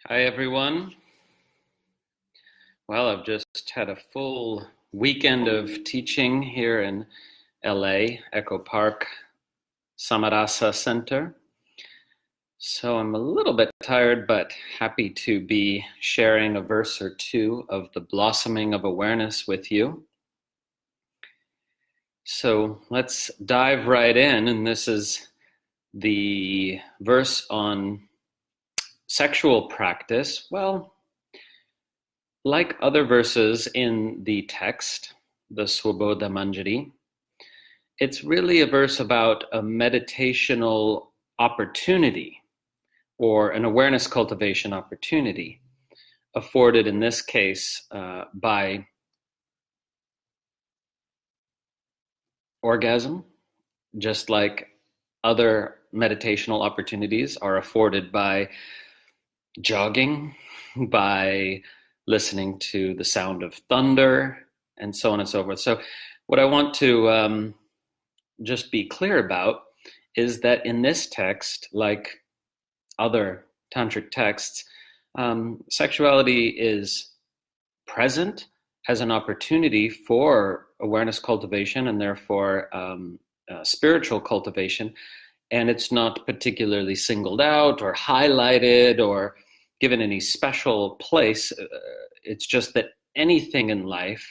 Hi, everyone. Well, I've just had a full weekend of teaching here in LA, Echo Park Samarasa Center. So I'm a little bit tired, but happy to be sharing a verse or two of the Blossoming of Awareness with you. So let's dive right in, and this is the verse on sexual practice. Well, like other verses in the text, the Svabodha-mañjarī, it's really a verse about a meditational opportunity or an awareness cultivation opportunity afforded in this case by orgasm, just like other meditational opportunities are afforded by jogging, by listening to the sound of thunder, and so on and so forth. So what I want to just be clear about is that in this text, like other tantric texts, sexuality is present as an opportunity for awareness cultivation and therefore spiritual cultivation, and it's not particularly singled out or highlighted or given any special place. It's just that anything in life,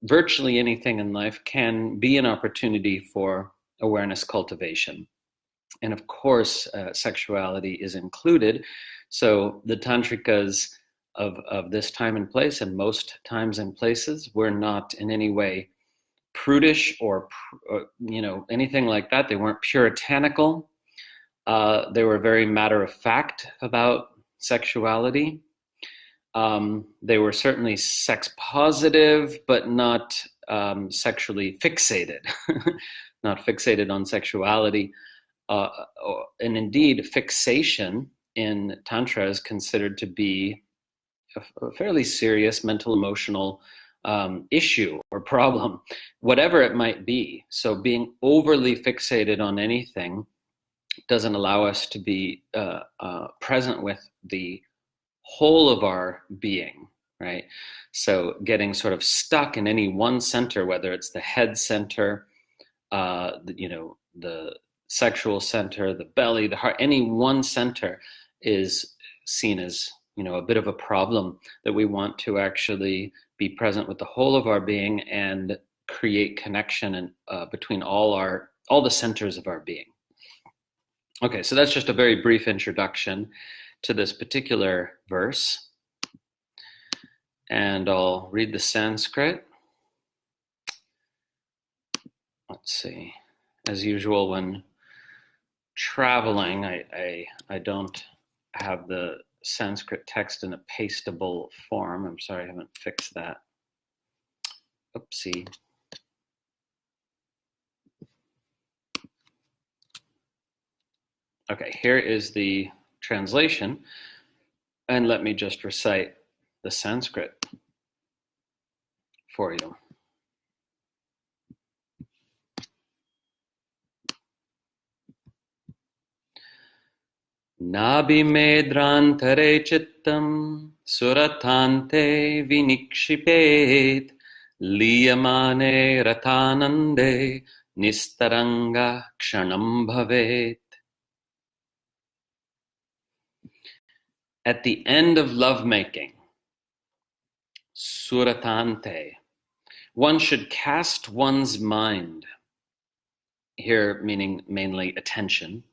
virtually anything in life, can be an opportunity for awareness cultivation. And of course, sexuality is included. So the tantrikas of this time and place, and most times and places, were not in any way prudish or anything like that. They weren't puritanical. They were very matter of fact about sexuality. They were certainly sex positive, but not sexually fixated, not fixated on sexuality. And indeed, fixation in Tantra is considered to be a fairly serious mental emotional issue or problem, whatever it might be. So being overly fixated on anything doesn't allow us to be present with the whole of our being, right? So getting sort of stuck in any one center, whether it's the head center, the sexual center, the belly, the heart, any one center is seen as, a bit of a problem, that we want to actually be present with the whole of our being and create connection between all the centers of our being. Okay, so that's just a very brief introduction to this particular verse. And I'll read the Sanskrit. Let's see. As usual, when traveling, I don't have the Sanskrit text in a pastable form. I'm sorry, I haven't fixed that. Oopsie. Okay, here is the translation, and let me just recite the Sanskrit for you. Nabhimedrantare chittam suratante vinikshipet liyamane ratanande nistaranga kshanam bhavet. At the end of lovemaking, suratante, one should cast one's mind, here meaning mainly attention,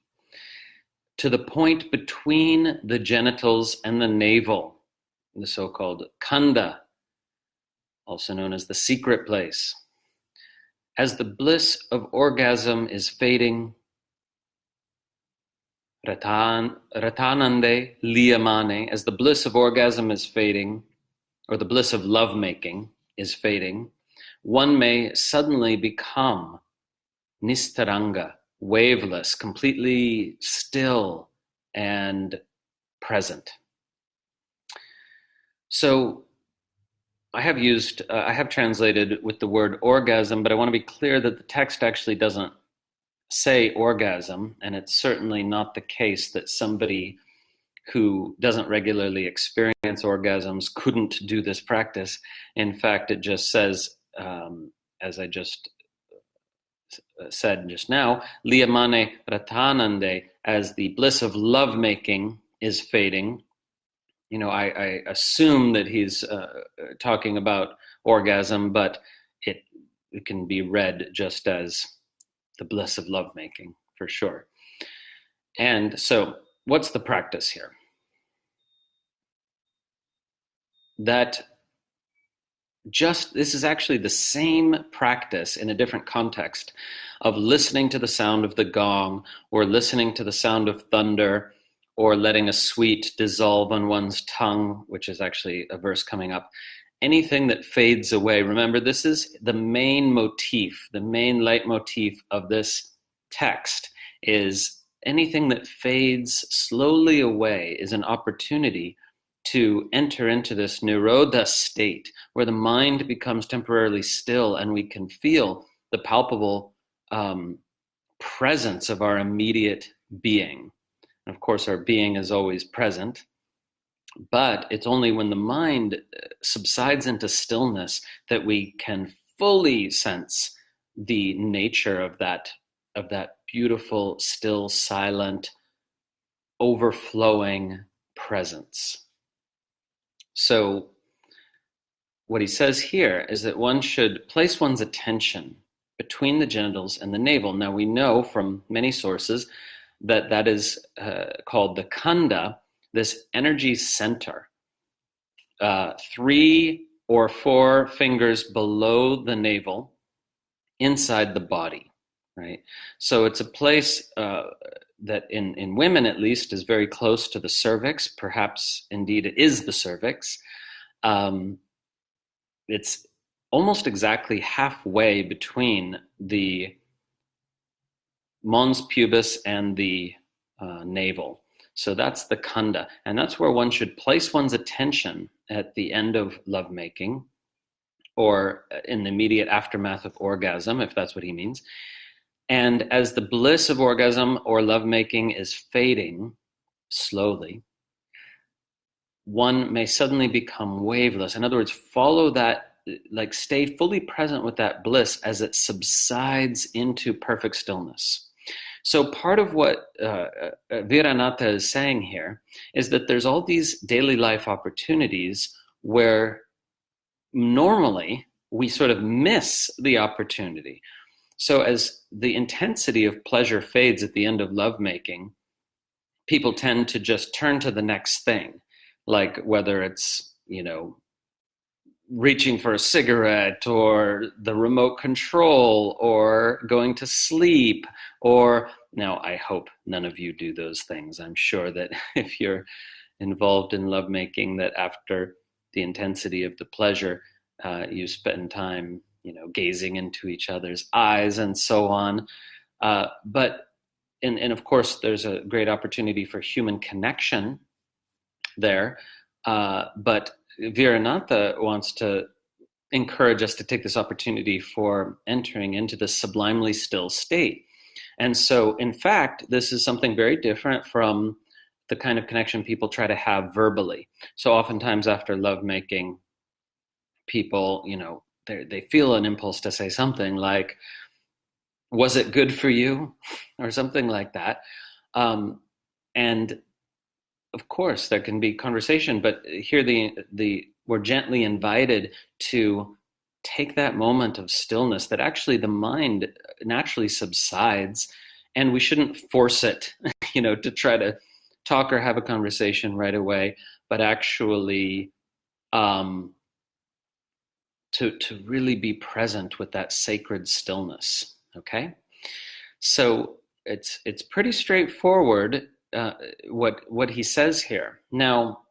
to the point between the genitals and the navel, the so-called khanda, also known as the secret place. As the bliss of orgasm is fading, ratanande liyamane, as the bliss of orgasm is fading, or the bliss of lovemaking is fading, one may suddenly become nistaranga, waveless, completely still and present. So I have translated with the word orgasm, but I want to be clear that the text actually doesn't say orgasm, and it's certainly not the case that somebody who doesn't regularly experience orgasms couldn't do this practice. In fact, it just says, as I just said just now, liyamane ratanande, as the bliss of lovemaking is fading. I assume that he's talking about orgasm, but it can be read just as the bliss of lovemaking, for sure. And so, what's the practice here? This is actually the same practice in a different context of listening to the sound of the gong, or listening to the sound of thunder, or letting a sweet dissolve on one's tongue, which is actually a verse coming up. Anything that fades away. Remember, this is the main motif, the main leitmotif of this text is anything that fades slowly away is an opportunity to enter into this nirodha state where the mind becomes temporarily still and we can feel the palpable presence of our immediate being. And of course, our being is always present, but it's only when the mind subsides into stillness that we can fully sense the nature of that beautiful, still, silent, overflowing presence. So what he says here is that one should place one's attention between the genitals and the navel. Now we know from many sources that is called the khanda, this energy center, 3 or 4 fingers below the navel, inside the body, right? So it's a place that in women at least is very close to the cervix. Perhaps indeed it is the cervix. It's almost exactly halfway between the mons pubis and the navel. So that's the khanda, and that's where one should place one's attention at the end of lovemaking, or in the immediate aftermath of orgasm, if that's what he means. And as the bliss of orgasm or lovemaking is fading slowly, one may suddenly become waveless. In other words, follow that, like stay fully present with that bliss as it subsides into perfect stillness. So part of what Vīranātha is saying here is that there's all these daily life opportunities where normally we sort of miss the opportunity. So as the intensity of pleasure fades at the end of lovemaking, people tend to just turn to the next thing, like whether it's, reaching for a cigarette or the remote control or going to sleep, or now I hope none of you do those things. I'm sure that if you're involved in lovemaking, that after the intensity of the pleasure, you spend time, gazing into each other's eyes and so on. But of course, there's a great opportunity for human connection there. But Vīranātha wants to encourage us to take this opportunity for entering into the sublimely still state. And so, in fact, this is something very different from the kind of connection people try to have verbally. So oftentimes after lovemaking, people, they feel an impulse to say something like, "Was it good for you?" or something like that. And of course, there can be conversation, but here we're gently invited to take that moment of stillness that actually the mind naturally subsides, and we shouldn't force it, to try to talk or have a conversation right away, but actually to really be present with that sacred stillness. Okay, so it's pretty straightforward. What he says here. Now,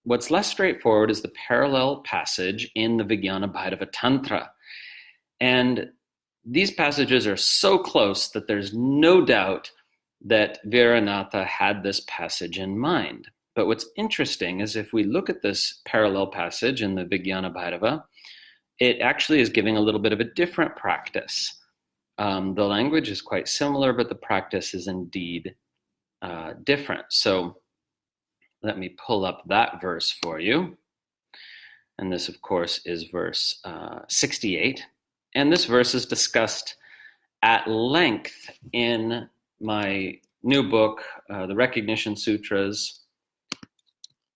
what's less straightforward is the parallel passage in the Vijnana-Bhairava Tantra. And these passages are so close that there's no doubt that Vīranātha had this passage in mind. But what's interesting is if we look at this parallel passage in the Vijnana-Bhairava, it actually is giving a little bit of a different practice. The language is quite similar, but the practice is indeed different. So let me pull up that verse for you. And this, of course, is verse 68. And this verse is discussed at length in my new book, The Recognition Sutras,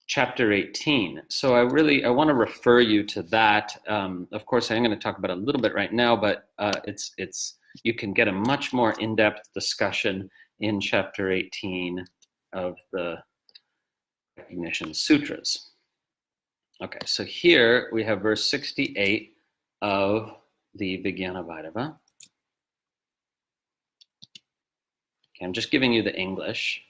chapter 18. So I want to refer you to that. Of course, I'm going to talk about it a little bit right now, but you can get a much more in-depth discussion in chapter 18 of the Recognition Sutras. Okay, so here we have verse 68 of the Vijnana-Vairava. Okay, I'm just giving you the English.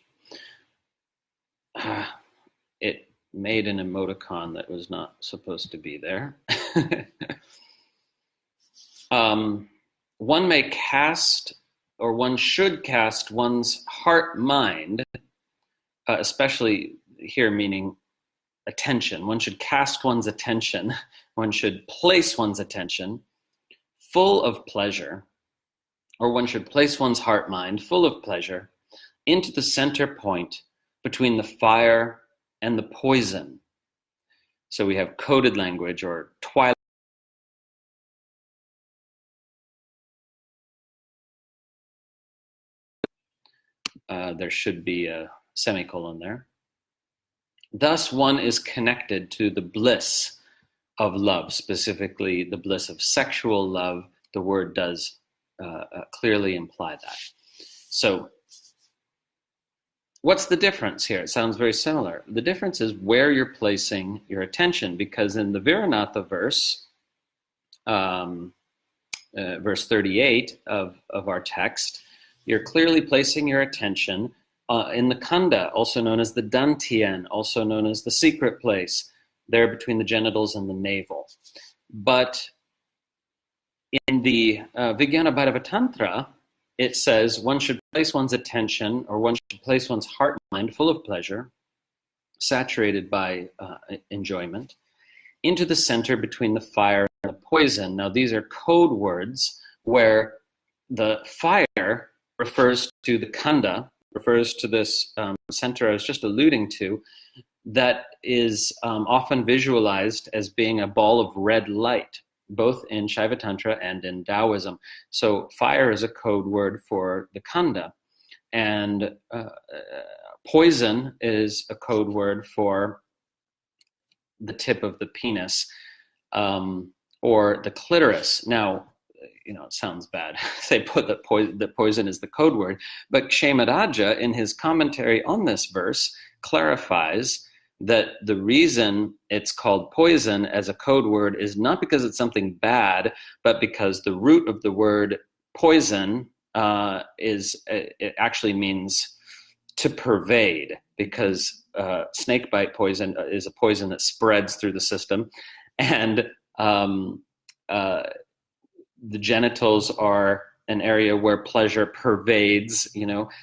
It made an emoticon that was not supposed to be there. One may cast, or one should cast one's heart-mind, especially here meaning attention. One should cast one's attention, one should place one's attention full of pleasure, or one should place one's heart-mind full of pleasure into the center point between the fire and the poison. So we have coded language or twilight. There should be a semicolon there. Thus, one is connected to the bliss of love, specifically the bliss of sexual love. The word does clearly imply that. So, what's the difference here? It sounds very similar. The difference is where you're placing your attention, because in the Vīranātha verse, verse 38 of our text, you're clearly placing your attention in the khanda, also known as the dantian, also known as the secret place, there between the genitals and the navel. But in the Vijnana-Vairava Tantra, it says one should place one's attention, or one should place one's heart mind full of pleasure, saturated by enjoyment, into the center between the fire and the poison. Now, these are code words where the fire refers to the khanda, refers to this center I was just alluding to, that is often visualized as being a ball of red light, both in Shaiva Tantra and in Taoism. So fire is a code word for the khanda, and poison is a code word for the tip of the penis, or the clitoris. Now, it sounds bad. They put that poison is the code word, but Kshemaraja, in his commentary on this verse, clarifies that the reason it's called poison as a code word is not because it's something bad, but because the root of the word poison it actually means to pervade, because snake bite poison is a poison that spreads through the system, and the genitals are an area where pleasure pervades,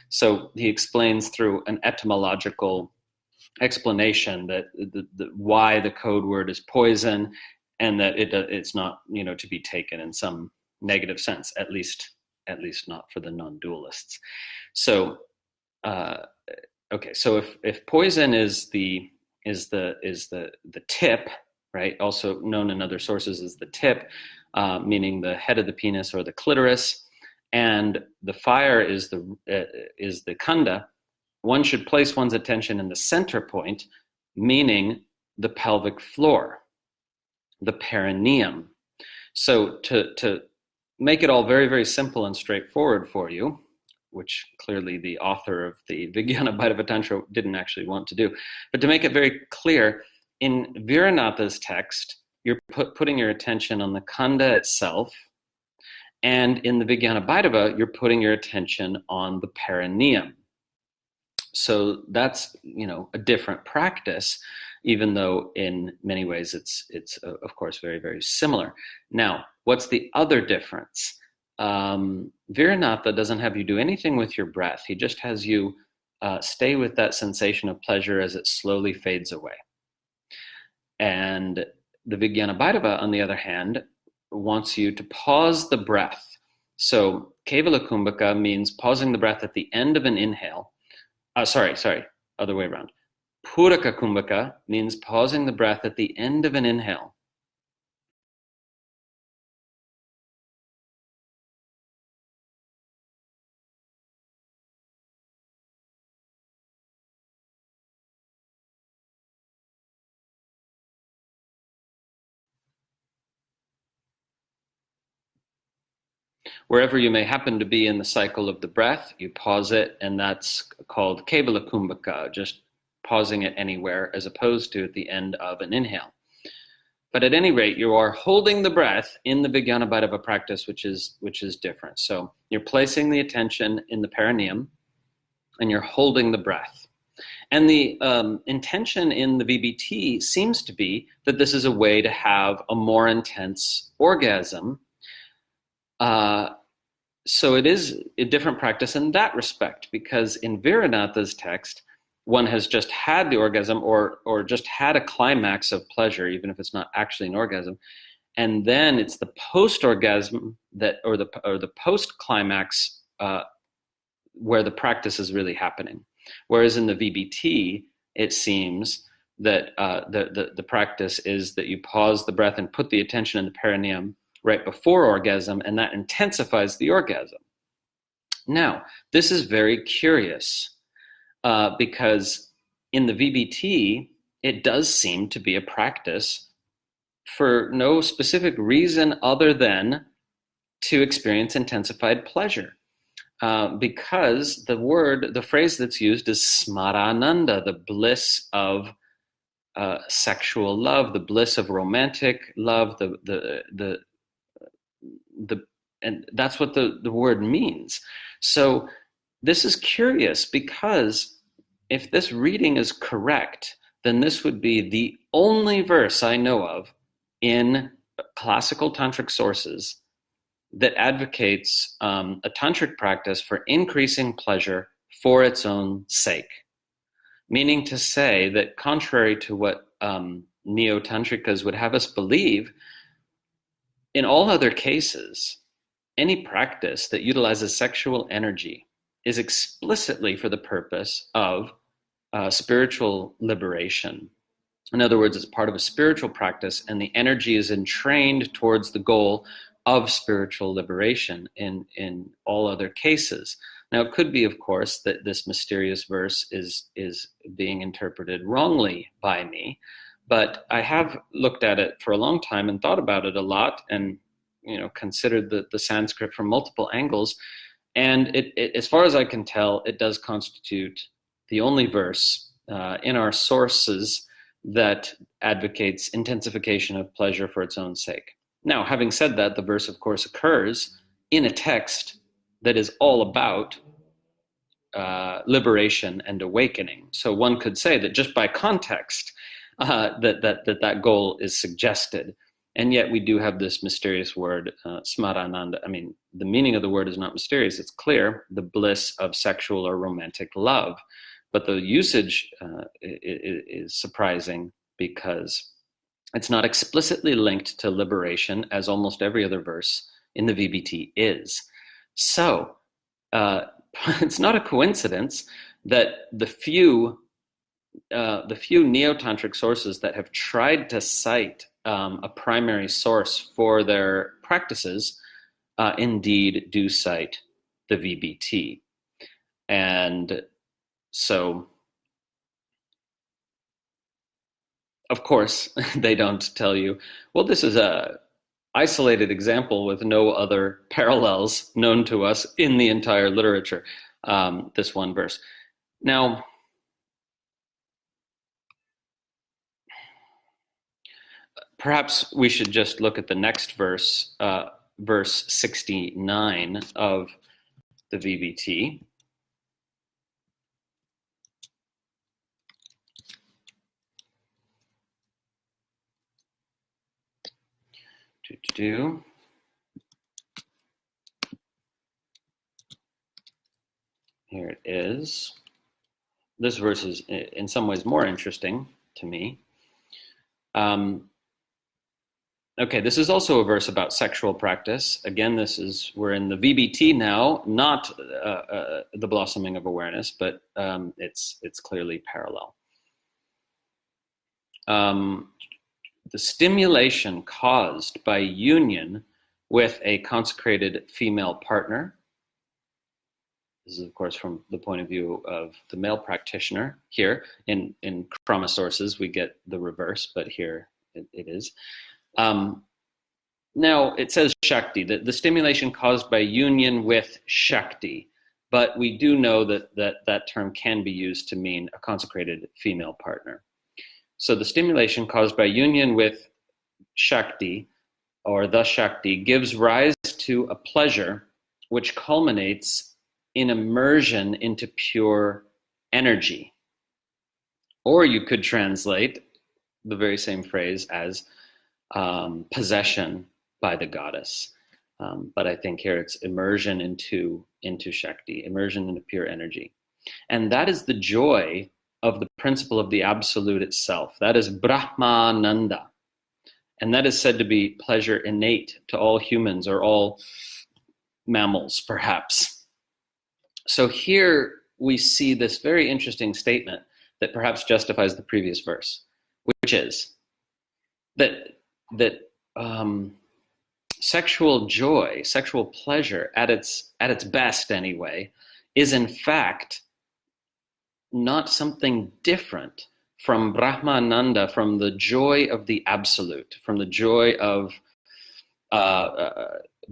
So he explains through an etymological explanation that why the code word is poison, and that it's not, to be taken in some negative sense, at least not for the non-dualists. So, okay, so if poison is the tip, right? Also known in other sources as the tip, meaning the head of the penis or the clitoris, and the fire is the khanda, one should place one's attention in the center point, meaning the pelvic floor, the perineum. So to make it all very, very simple and straightforward for you, which clearly the author of the Vijnana-Vairava Tantra didn't actually want to do, but to make it very clear, in Vīranātha's text, you're putting your attention on the khanda itself, and in the Vijnana-Vairava, you're putting your attention on the perineum. So that's, a different practice, even though in many ways it's of course very, very similar. Now, what's the other difference? Vīranātha doesn't have you do anything with your breath. He just has you stay with that sensation of pleasure as it slowly fades away. And the Vijnana-Vairava, on the other hand, wants you to pause the breath. So Kevala Kumbhaka means pausing the breath at the end of an inhale. Other way around. Puraka kumbhaka means pausing the breath at the end of an inhale. Wherever you may happen to be in the cycle of the breath, you pause it, and that's called Kevala Kumbhaka, just pausing it anywhere as opposed to at the end of an inhale. But at any rate, you are holding the breath in the Vijnanabhairava practice, which is different. So you're placing the attention in the perineum, and you're holding the breath. And the intention in the VBT seems to be that this is a way to have a more intense orgasm. So it is a different practice in that respect, because in Vīranātha's text, one has just had the orgasm or just had a climax of pleasure, even if it's not actually an orgasm. And then it's the post-orgasm or the post-climax where the practice is really happening. Whereas in the VBT, it seems that the practice is that you pause the breath and put the attention in the perineum right before orgasm, and that intensifies the orgasm. Now, this is very curious because in the VBT, it does seem to be a practice for no specific reason other than to experience intensified pleasure. Because the phrase that's used is smarananda, the bliss of sexual love, the bliss of romantic love, and that's what the word means. So this is curious, because if this reading is correct, then this would be the only verse I know of in classical tantric sources that advocates a tantric practice for increasing pleasure for its own sake. Meaning to say that, contrary to what neo-tantrikas would have us believe, in all other cases, any practice that utilizes sexual energy is explicitly for the purpose of spiritual liberation. In other words, it's part of a spiritual practice, and the energy is entrained towards the goal of spiritual liberation in all other cases. Now, it could be, of course, that this mysterious verse is being interpreted wrongly by me, but I have looked at it for a long time and thought about it a lot, and considered the Sanskrit from multiple angles. And it, as far as I can tell, it does constitute the only verse in our sources that advocates intensification of pleasure for its own sake. Now, having said that, the verse, of course, occurs in a text that is all about liberation and awakening. So one could say that just by context, that goal is suggested. And yet we do have this mysterious word, smarananda. I mean, the meaning of the word is not mysterious. It's clear, the bliss of sexual or romantic love. But the usage is surprising, because it's not explicitly linked to liberation, as almost every other verse in the VBT is. So it's not a coincidence that the few neo-tantric sources that have tried to cite a primary source for their practices indeed do cite the VBT. And so, of course, they don't tell you, well, this is a isolated example with no other parallels known to us in the entire literature, this one verse. Now, perhaps we should just look at the next verse, verse 69 of the VBT. Here it is. This verse is in some ways more interesting to me. Okay, this is also a verse about sexual practice. Again, we're in the VBT now, not the Blossoming of Awareness, but it's clearly parallel. the stimulation caused by union with a consecrated female partner. This is, of course, from the point of view of the male practitioner. Here, in Krama sources, we get the reverse, but here it is. Now, it says Shakti, the stimulation caused by union with Shakti, but we do know that term can be used to mean a consecrated female partner. So the stimulation caused by union with Shakti, or the Shakti, gives rise to a pleasure which culminates in immersion into pure energy. Or you could translate the very same phrase as possession by the goddess. But I think here it's immersion into Shakti, immersion into pure energy. And that is the joy of the principle of the Absolute itself. That is Brahmananda. And that is said to be pleasure innate to all humans, or all mammals, perhaps. So here we see this very interesting statement that perhaps justifies the previous verse, which is that sexual joy, sexual pleasure at its best anyway, is in fact not something different from Brahmananda, from the joy of the Absolute, from the joy of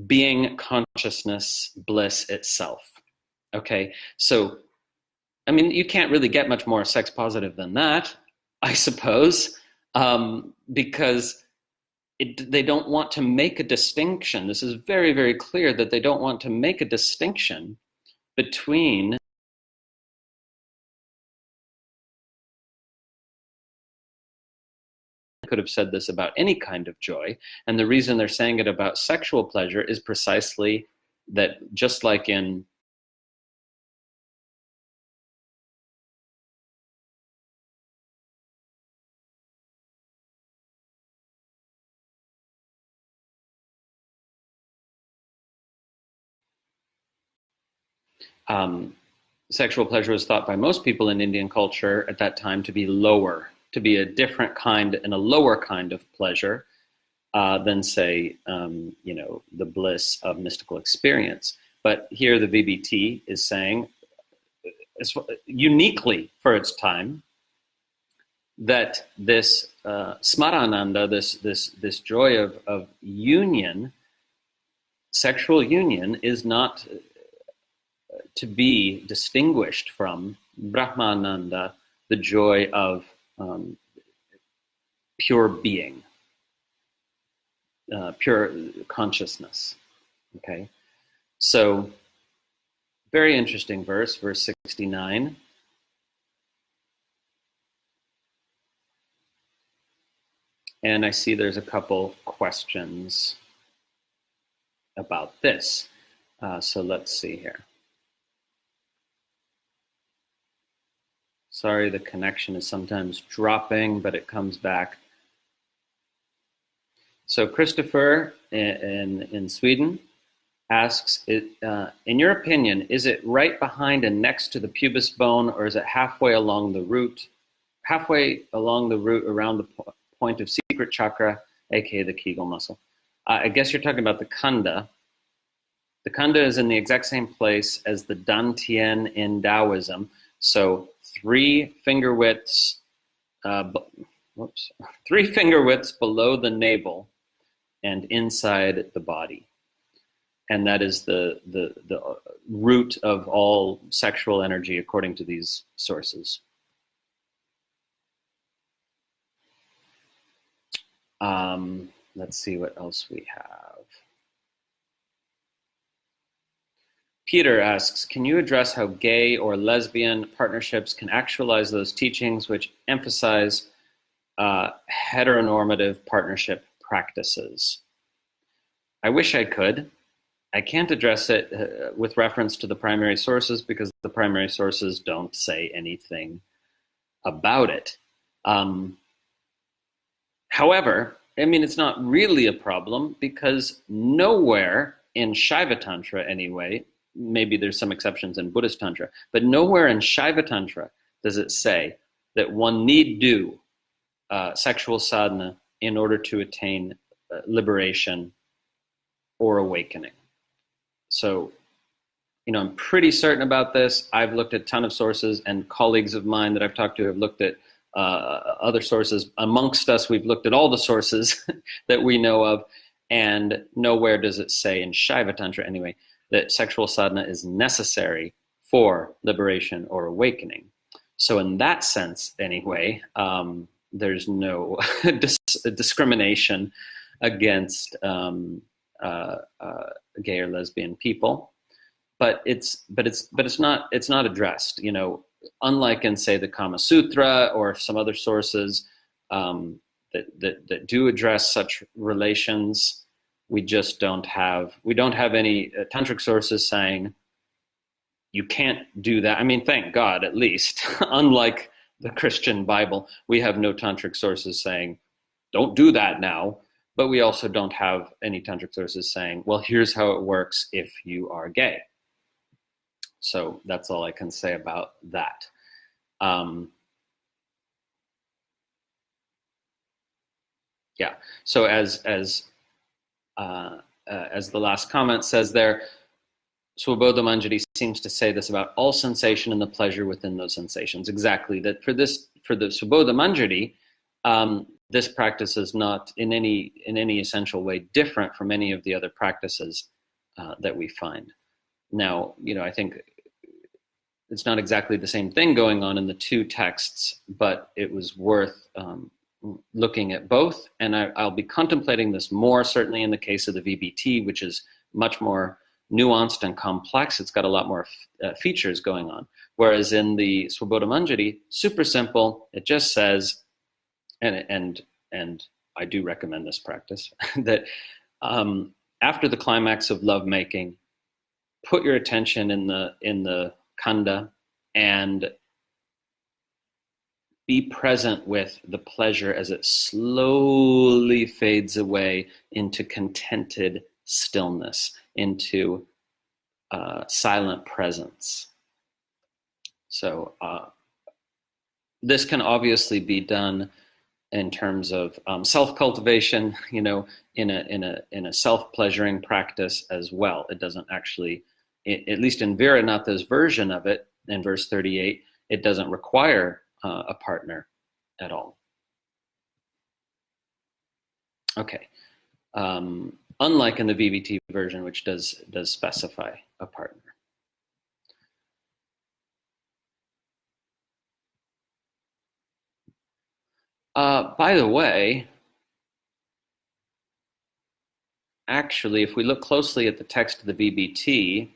being consciousness, bliss itself. Okay, so, I mean, you can't really get much more sex positive than that, I suppose, because they don't want to make a distinction. This is very, very clear that they don't want to make a distinction between could have said this about any kind of joy, and the reason they're saying it about sexual pleasure is precisely that, just like in sexual pleasure was thought by most people in Indian culture at that time to be lower, to be a different kind and a lower kind of pleasure than, say, the bliss of mystical experience. But here the VBT is saying, uniquely for its time, that this smarananda, this joy of union, sexual union, is not to be distinguished from Brahmananda, the joy of pure being, pure consciousness. Okay, so very interesting verse 69. And I see there's a couple questions about this. So let's see here. Sorry, the connection is sometimes dropping, but it comes back. So Christopher in Sweden asks, in your opinion, is it right behind and next to the pubis bone, or is it halfway along the root around the point of secret chakra, aka the Kegel muscle? I guess you're talking about the khanda. The khanda is in the exact same place as the dantian in Taoism. So 3 finger widths, 3 finger widths below the navel and inside the body. And that is the root of all sexual energy according to these sources. Let's see what else we have. Peter asks, can you address how gay or lesbian partnerships can actualize those teachings which emphasize heteronormative partnership practices? I wish I could. I can't address it with reference to the primary sources because the primary sources don't say anything about it. However, I mean, it's not really a problem because nowhere in Shaiva Tantra anyway, maybe there's some exceptions in Buddhist Tantra, but nowhere in Shaiva Tantra does it say that one need do sexual sadhana in order to attain liberation or awakening. So, I'm pretty certain about this. I've looked at a ton of sources, and colleagues of mine that I've talked to have looked at other sources. Amongst us, we've looked at all the sources that we know of, and nowhere does it say, in Shaiva Tantra anyway, that sexual sadhana is necessary for liberation or awakening. So in that sense, anyway, there's no discrimination against gay or lesbian people, but it's not addressed. Unlike in, say, the Kama Sutra or some other sources that do address such relations, we don't have any tantric sources saying you can't do that. I mean, thank God, at least. Unlike the Christian Bible, we have no tantric sources saying don't do that now. But we also don't have any tantric sources saying, well, here's how it works if you are gay. So that's all I can say about that. Yeah. So as the last comment says there, Svabodha-mañjarī seems to say this about all sensation and the pleasure within those sensations. Exactly. That for the Svabodha-mañjarī, this practice is not in any essential way different from any of the other practices that we find. Now, I think it's not exactly the same thing going on in the two texts, but it was worth looking at both. And I'll be contemplating this more, certainly in the case of the VBT, which is much more nuanced and complex. It's got a lot more features going on. Whereas in the Svabodha-mañjarī, super simple. It just says, and I do recommend this practice, that after the climax of lovemaking, put your attention in the khanda and be present with the pleasure as it slowly fades away into contented stillness, into silent presence. So this can obviously be done in terms of self-cultivation, in a self-pleasuring practice as well. It doesn't actually, at least in Vīranātha's version of it, in verse 38, it doesn't require a partner at all. Okay. Unlike in the VBT version, which does specify a partner. By the way, actually, if we look closely at the text of the VBT,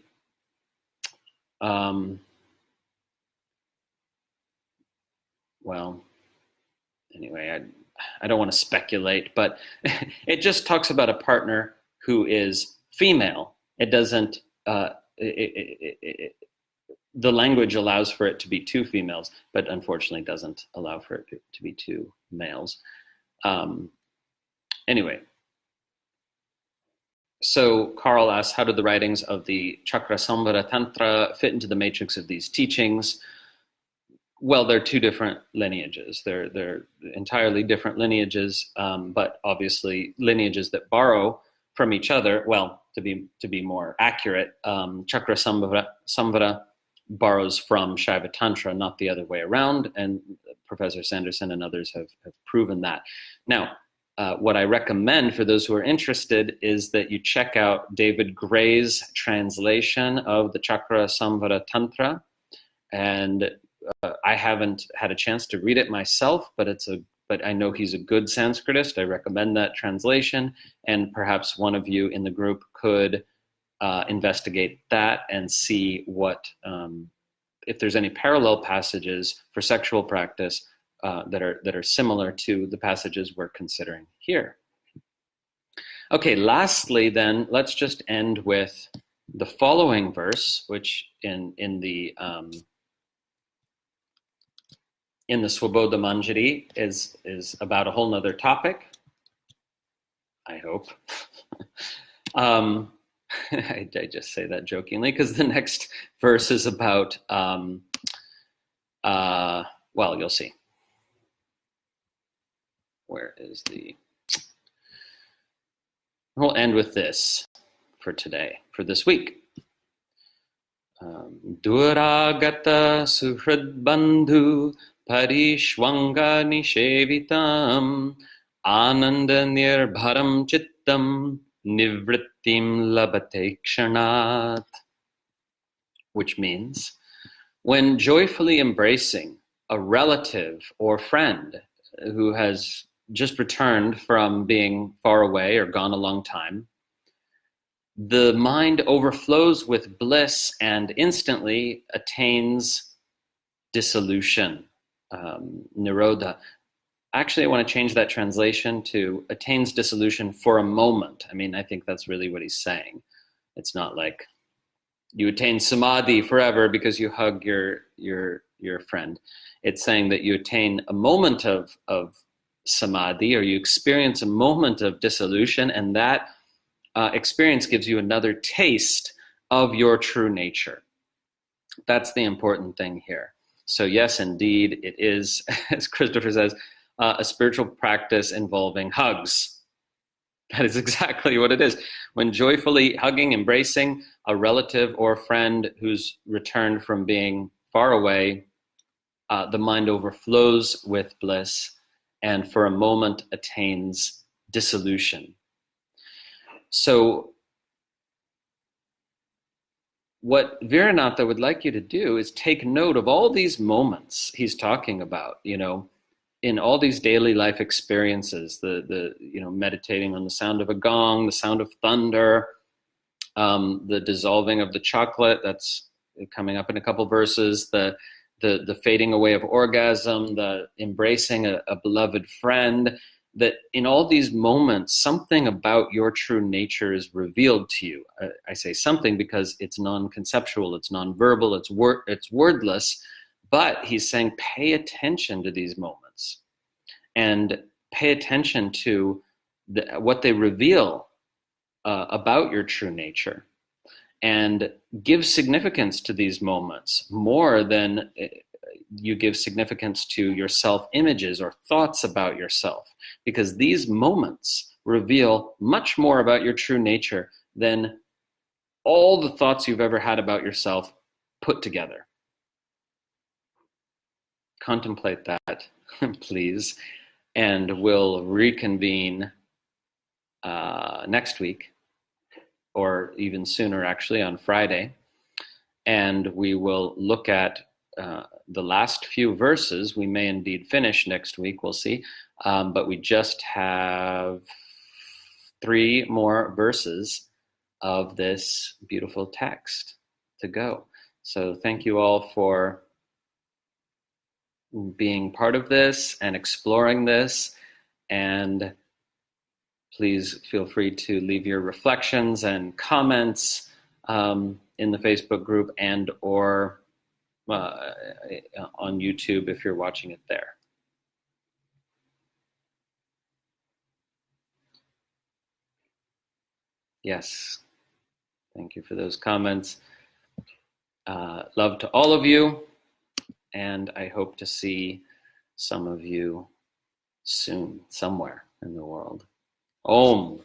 well, anyway, I don't want to speculate, but it just talks about a partner who is female. It doesn't, the language allows for it to be two females, but unfortunately doesn't allow for it to be two males. Anyway, so Carl asks, how do the writings of the Chakrasamvara Tantra fit into the matrix of these teachings? Well, they're two different lineages. They're entirely different lineages, but obviously lineages that borrow from each other. Well, to be more accurate, Chakrasamvara borrows from Shaiva Tantra, not the other way around, and Professor Sanderson and others have proven that. Now, what I recommend for those who are interested is that you check out David Gray's translation of the Chakrasamvara Tantra, and I haven't had a chance to read it myself, but I know he's a good Sanskritist. I recommend that translation, and perhaps one of you in the group could investigate that and see what if there's any parallel passages for sexual practice that are similar to the passages we're considering here. Okay, lastly then, let's just end with the following verse, which in the Svabodha-mañjarī is about a whole nother topic, I hope. I just say that jokingly because the next verse is about, well, you'll see. We'll end with this for today, for this week. Duragata suhrid bandhu parishwanga nishevitam ananda nirbharam chittam nivrittim labate kshanat. Which means, when joyfully embracing a relative or friend who has just returned from being far away or gone a long time, the mind overflows with bliss and instantly attains dissolution, nirodha. Actually, I want to change that translation to attains dissolution for a moment. I mean, I think that's really what he's saying. It's not like you attain samadhi forever because you hug your friend. It's saying that you attain a moment of samadhi, or you experience a moment of dissolution, and that experience gives you another taste of your true nature. That's the important thing here. So yes, indeed, it is, as Christopher says, a spiritual practice involving hugs. That is exactly what it is. When joyfully hugging, embracing a relative or friend who's returned from being far away, the mind overflows with bliss and for a moment attains dissolution. So what Vīranātha would like you to do is take note of all these moments he's talking about, in all these daily life experiences, the meditating on the sound of a gong, the sound of thunder, the dissolving of the chocolate, that's coming up in a couple verses, the fading away of orgasm, the embracing a beloved friend, that in all these moments, something about your true nature is revealed to you. I say something because it's non-conceptual, it's non-verbal, it's wordless, but he's saying pay attention to these moments and pay attention to what they reveal about your true nature, and give significance to these moments more than you give significance to your self-images or thoughts about yourself, because these moments reveal much more about your true nature than all the thoughts you've ever had about yourself put together. Contemplate that, please, and we'll reconvene next week, or even sooner actually, on Friday, and we will look at the last few verses. We may indeed finish next week, we'll see, but we just have 3 more verses of this beautiful text to go. So thank you all for being part of this and exploring this, and please feel free to leave your reflections and comments in the Facebook group and or on YouTube if you're watching it there. Yes, thank you for those comments. Love to all of you, and I hope to see some of you soon, somewhere in the world. Om.